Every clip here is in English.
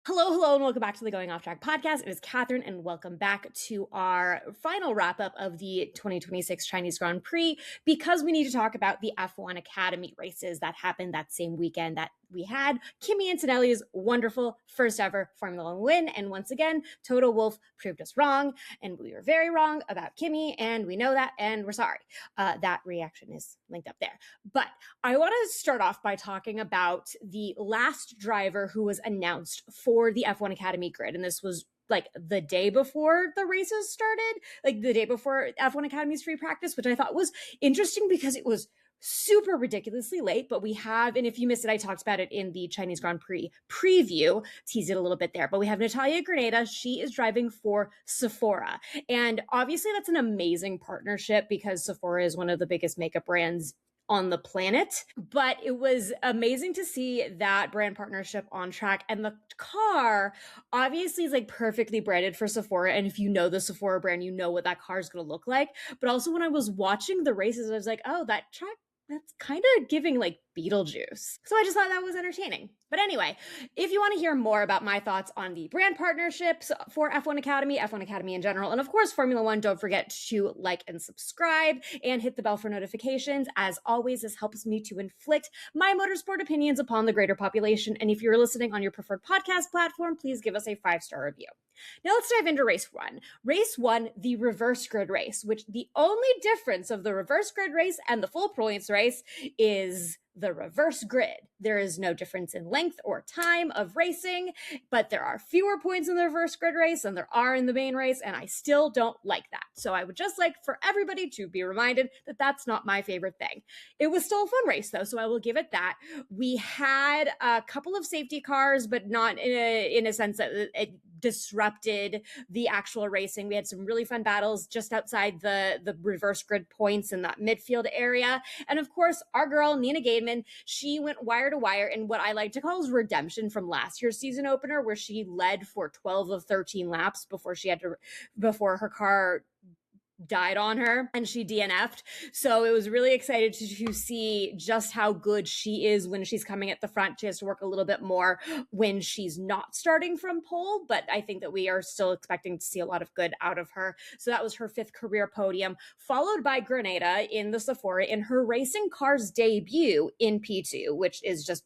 Hello, and welcome back to the Going Off Track podcast. It is Catherine, and welcome back to our final wrap-up of the 2026 Chinese Grand Prix, because we need to talk about the F1 Academy races that happened that same weekend that we had Kimi Antonelli's wonderful first ever Formula One win. And once again, Toto Wolff proved us wrong, and we were very wrong about Kimi, and we know that, and we're sorry. That reaction is linked up there. But I want to start off by talking about the last driver who was announced for the F1 Academy grid. And this was like the day before the races started, like the day before F1 Academy's free practice, which I thought was interesting because it was super ridiculously late. But we have, and if you missed it, I talked about it in the Chinese Grand Prix preview, teased it a little bit there, but we have Natalia Granada. She is driving for Sephora. And obviously that's an amazing partnership because Sephora is one of the biggest makeup brands on the planet. But it was amazing to see that brand partnership on track. And the car obviously is like perfectly branded for Sephora. And if you know the Sephora brand, you know what that car is going to look like. But also when I was watching the races, I was like, oh, that track, that's kind of giving like Beetlejuice. So I just thought that was entertaining. But anyway, if you want to hear more about my thoughts on the brand partnerships for F1 Academy in general, and of course Formula One, don't forget to like and subscribe and hit the bell for notifications. As always, this helps me to inflict my motorsport opinions upon the greater population. And if you're listening on your preferred podcast platform, please give us a 5-star review. Now let's dive into race one. Race one, the reverse grid race, which the only difference of the reverse grid race and the full points race is the reverse grid. There is no difference in length or time of racing, but there are fewer points in the reverse grid race than there are in the main race, and I still don't like that. So I would just like for everybody to be reminded that that's not my favorite thing. It was still a fun race though, so I will give it that. We had a couple of safety cars, but not in a sense that it disrupted the actual racing. We had some really fun battles just outside the reverse grid points in that midfield area. And of course, our girl, Nina Gademan, she went wire to wire in what I like to call is redemption from last year's season opener, where she led for 12 of 13 laps before her car died on her and she DNF'd. So it was really excited to see just how good she is when she's coming at the front. She has to work a little bit more when she's not starting from pole, but I think that we are still expecting to see a lot of good out of her. So that was her 5th career podium, followed by Granada in the Sephora in her racing car's debut in P2, which is just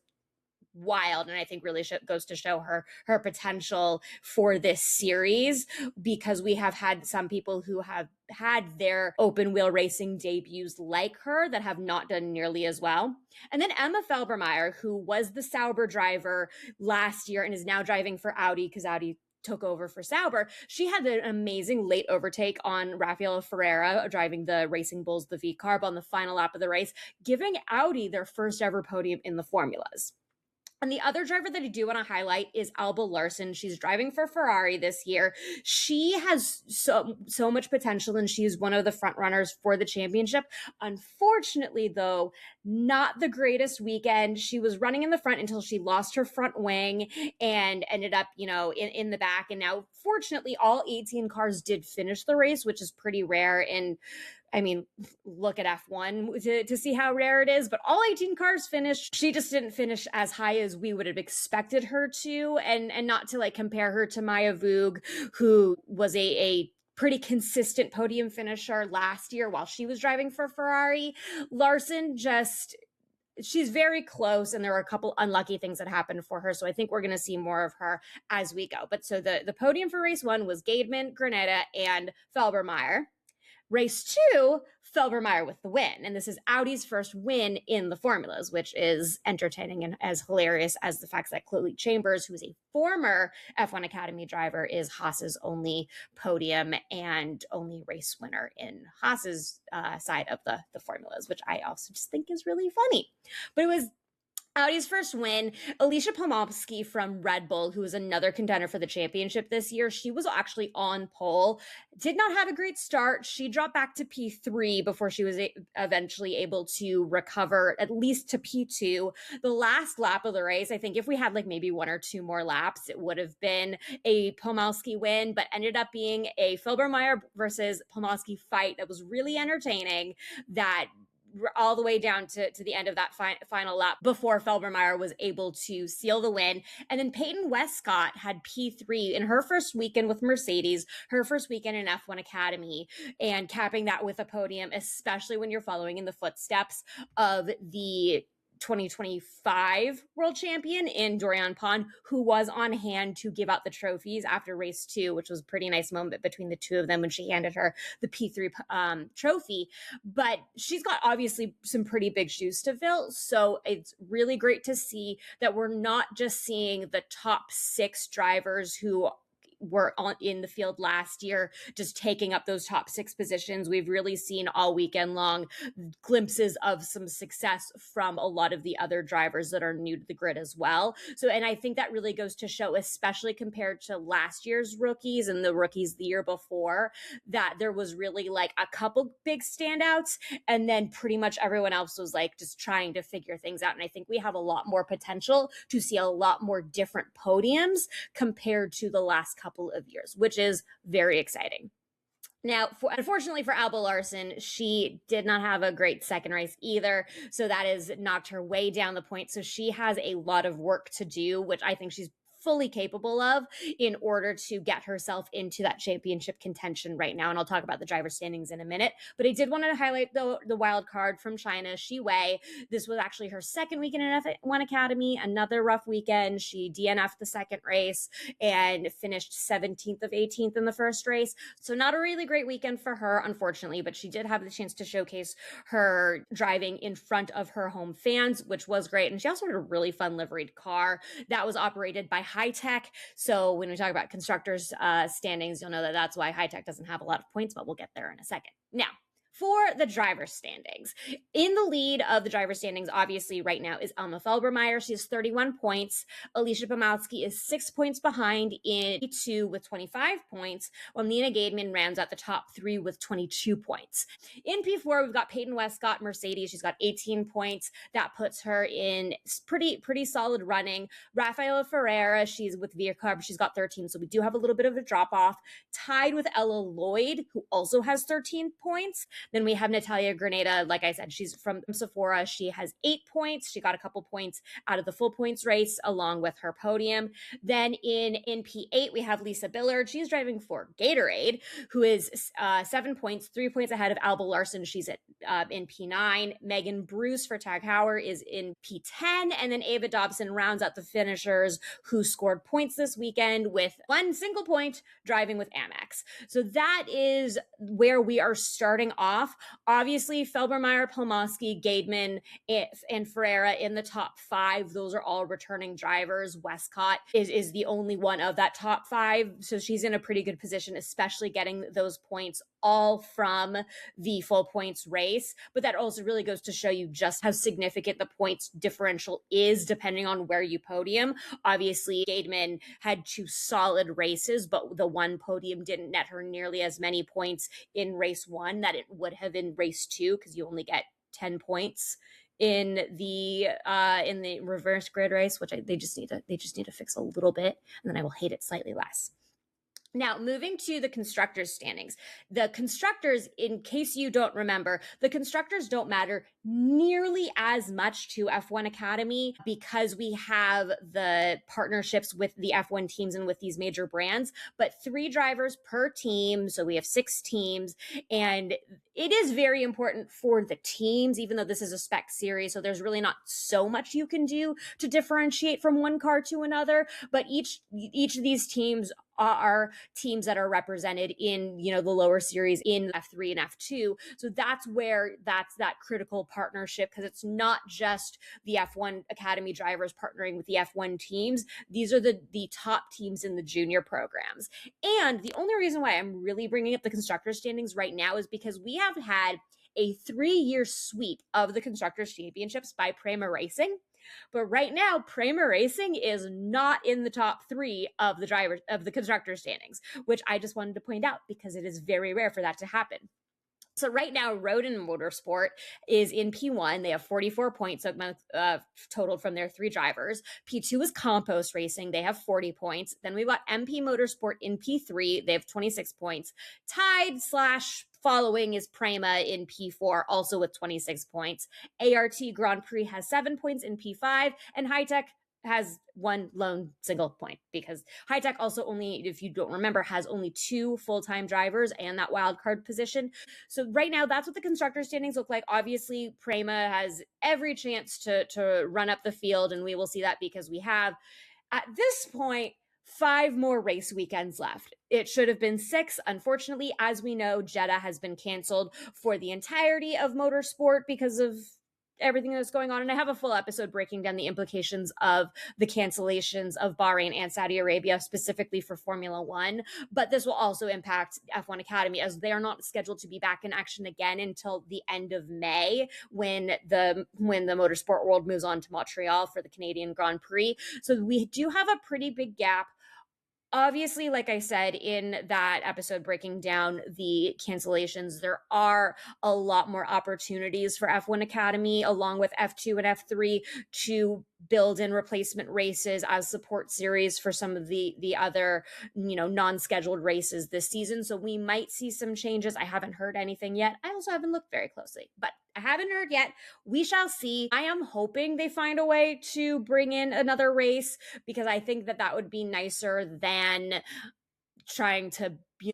wild, and I think really goes to show her potential for this series, because we have had some people who have had their open wheel racing debuts like her that have not done nearly as well. And then Emma Felbermayr, who was the Sauber driver last year and is now driving for Audi because Audi took over for Sauber. She had an amazing late overtake on Rafael Ferreira driving the Racing Bulls, the V-Carb, on the final lap of the race, giving Audi their first ever podium in the formulas. And the other driver that I do want to highlight is Alba Larsen. She's driving for Ferrari this year. She has so much potential, and she's one of the front runners for the championship. Unfortunately, though, not the greatest weekend. She was running in the front until she lost her front wing and ended up, in the back. And now, fortunately, all 18 cars did finish the race, which is pretty rare. And I mean, look at F1 to see how rare it is, but all 18 cars finished. She just didn't finish as high as we would have expected her to. And not to like compare her to Maya Voog, who was a pretty consistent podium finisher last year while she was driving for Ferrari. Larsen she's very close, and there were a couple unlucky things that happened for her. So I think we're going to see more of her as we go. But so the podium for race one was Gademan, Granada, and Felbermayr. Race two, Felbermayr with the win. And this is Audi's first win in the formulas, which is entertaining and as hilarious as the fact that Chloe Chambers, who is a former F1 Academy driver, is Haas's only podium and only race winner in Haas's side of the formulas, which I also just think is really funny. But it was Audi's first win. Alicia Pomorski from Red Bull, who is another contender for the championship this year, she was actually on pole. Did not have a great start. She dropped back to P3 before she was eventually able to recover at least to P2. The last lap of the race, I think if we had like maybe 1 or 2 more laps, it would have been a Pomorski win, but ended up being a Felbermayr versus Pomorski fight that was really entertaining, that all the way down to the end of that final lap before Felbermayr was able to seal the win. And then Payton Westcott had P3 in her first weekend with Mercedes, her first weekend in F1 Academy, and capping that with a podium, especially when you're following in the footsteps of the 2025 world champion in Dorian Pond, who was on hand to give out the trophies after race 2, which was a pretty nice moment between the two of them when she handed her the P3 trophy. But she's got obviously some pretty big shoes to fill. So it's really great to see that we're not just seeing the top 6 drivers who were in the field last year, just taking up those top 6 positions. We've really seen all weekend long glimpses of some success from a lot of the other drivers that are new to the grid as well. So, and I think that really goes to show, especially compared to last year's rookies and the rookies the year before, that there was really like a couple big standouts, and then pretty much everyone else was like just trying to figure things out. And I think we have a lot more potential to see a lot more different podiums compared to the last couple of years, which is very exciting. Now, unfortunately for Alba Larsen, she did not have a great second race either. So that has knocked her way down the point. So she has a lot of work to do, which I think she's fully capable of in order to get herself into that championship contention right now. And I'll talk about the driver standings in a minute. But I did want to highlight the wild card from China, Shi Wei. This was actually her second weekend in F1 Academy, another rough weekend. She DNF'd the second race and finished 17th of 18th in the first race. So not a really great weekend for her, unfortunately, but she did have the chance to showcase her driving in front of her home fans, which was great. And she also had a really fun liveried car that was operated by High Tech. So when we talk about constructors standings, you'll know that that's why High Tech doesn't have a lot of points, but we'll get there in a second. Now, for the driver standings, in the lead of the driver standings, obviously right now is Alma Felbermayr. She has 31 points. Alicia Pomalski is 6 points behind in P2 with 25 points, while Nina Gademan rounds out the top 3 with 22 points. In P4, we've got Payton Westcott, Mercedes. She's got 18 points. That puts her in pretty solid running. Rafaela Ferreira, she's with ViaCarb. She's got 13, so we do have a little bit of a drop off. Tied with Ella Lloyd, who also has 13 points. Then we have Natalia Granada. Like I said, she's from Sephora. She has 8 points. She got a couple points out of the full points race along with her podium. Then in P8, we have Lisa Billard. She's driving for Gatorade, who is 7 points, 3 points ahead of Alba Larsen. She's in P9. Megan Bruce for Tag Heuer is in P10. And then Ava Dobson rounds out the finishers who scored points this weekend with 1 single point driving with Amex. So that is where we are starting off. Obviously, Felbermayr, Pomalski, Gademan, and Ferreira in the top 5. Those are all returning drivers. Westcott is the only one of that top 5. So she's in a pretty good position, especially getting those points all from the full points race. But that also really goes to show you just how significant the points differential is depending on where you podium. Obviously, Gademan had 2 solid races, but the one podium didn't net her nearly as many points in race 1 that it would have in race 2, because you only get 10 points in the reverse grid race, which they just need to fix a little bit, and then I will hate it slightly less. Now, moving to the constructors' standings. The constructors, in case you don't remember, the constructors don't matter nearly as much to F1 Academy because we have the partnerships with the F1 teams and with these major brands, but 3 drivers per team. So we have 6 teams, and it is very important for the teams, even though this is a spec series. So there's really not so much you can do to differentiate from one car to another, but each of these teams are teams that are represented in, the lower series in F3 and F2. So that's that critical partnership, because it's not just the F1 Academy drivers partnering with the F1 teams. These are the top teams in the junior programs. And the only reason why I'm really bringing up the constructor standings right now is because we have had a 3-year sweep of the Constructors Championships by Prema Racing. But right now, Prema Racing is not in the top 3 of the constructor standings, which I just wanted to point out because it is very rare for that to happen. So right now, Rodin Motorsport is in P1. They have 44 points totaled from their 3 drivers. P2 is Compost Racing. They have 40 points. Then we've got MP Motorsport in P3. They have 26 points. Tied / following is Prema in P4, also with 26 points. ART Grand Prix has 7 points in P5, and High Tech has one lone single point, because High Tech also only, if you don't remember, has only 2 full-time drivers and that wildcard position. So right now, that's what the constructor standings look like. Obviously, Prema has every chance to run up the field, and we will see that because we have, at this point, 5 more race weekends left. It should have been 6. Unfortunately, as we know, Jeddah has been canceled for the entirety of motorsport because of everything that's going on. And I have a full episode breaking down the implications of the cancellations of Bahrain and Saudi Arabia, specifically for Formula One. But this will also impact F1 Academy, as they are not scheduled to be back in action again until the end of May, when the motorsport world moves on to Montreal for the Canadian Grand Prix. So we do have a pretty big gap. Obviously, like I said in that episode breaking down the cancellations, there are a lot more opportunities for F1 Academy, along with F2 and F3, to build in replacement races as support series for some of the other, non-scheduled races this season. So we might see some changes. I haven't heard anything yet. I also haven't looked very closely, but I haven't heard yet. We shall see. I am hoping they find a way to bring in another race, because I think that would be nicer than trying to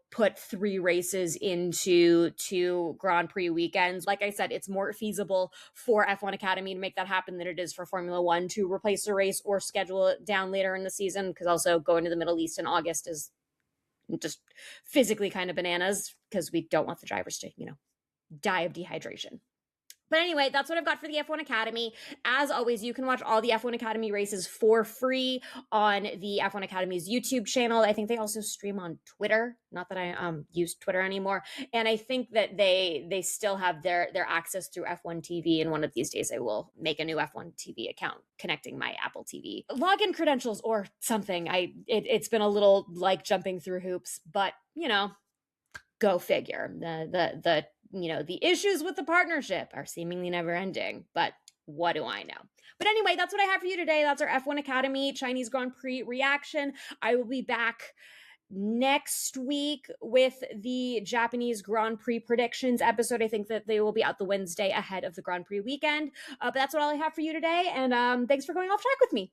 put 3 races into 2 Grand Prix weekends. Like I said, it's more feasible for F1 Academy to make that happen than it is for Formula One to replace a race or schedule it down later in the season, because also going to the Middle East in August is just physically kind of bananas, because we don't want the drivers to, die of dehydration. But anyway, that's what I've got for the F1 Academy. As always, you can watch all the F1 Academy races for free on the F1 Academy's YouTube channel. I think they also stream on Twitter. Not that I use Twitter anymore. And I think that they still have their access through F1 TV. And one of these days, I will make a new F1 TV account connecting my Apple TV login credentials or something. It's been a little like jumping through hoops, but go figure. The issues with the partnership are seemingly never ending, but what do I know? But anyway, that's what I have for you today. That's our F1 Academy Chinese Grand Prix reaction. I will be back next week with the Japanese Grand Prix predictions episode. I think that they will be out the Wednesday ahead of the Grand Prix weekend. But that's what all I have for you today. And thanks for going off track with me.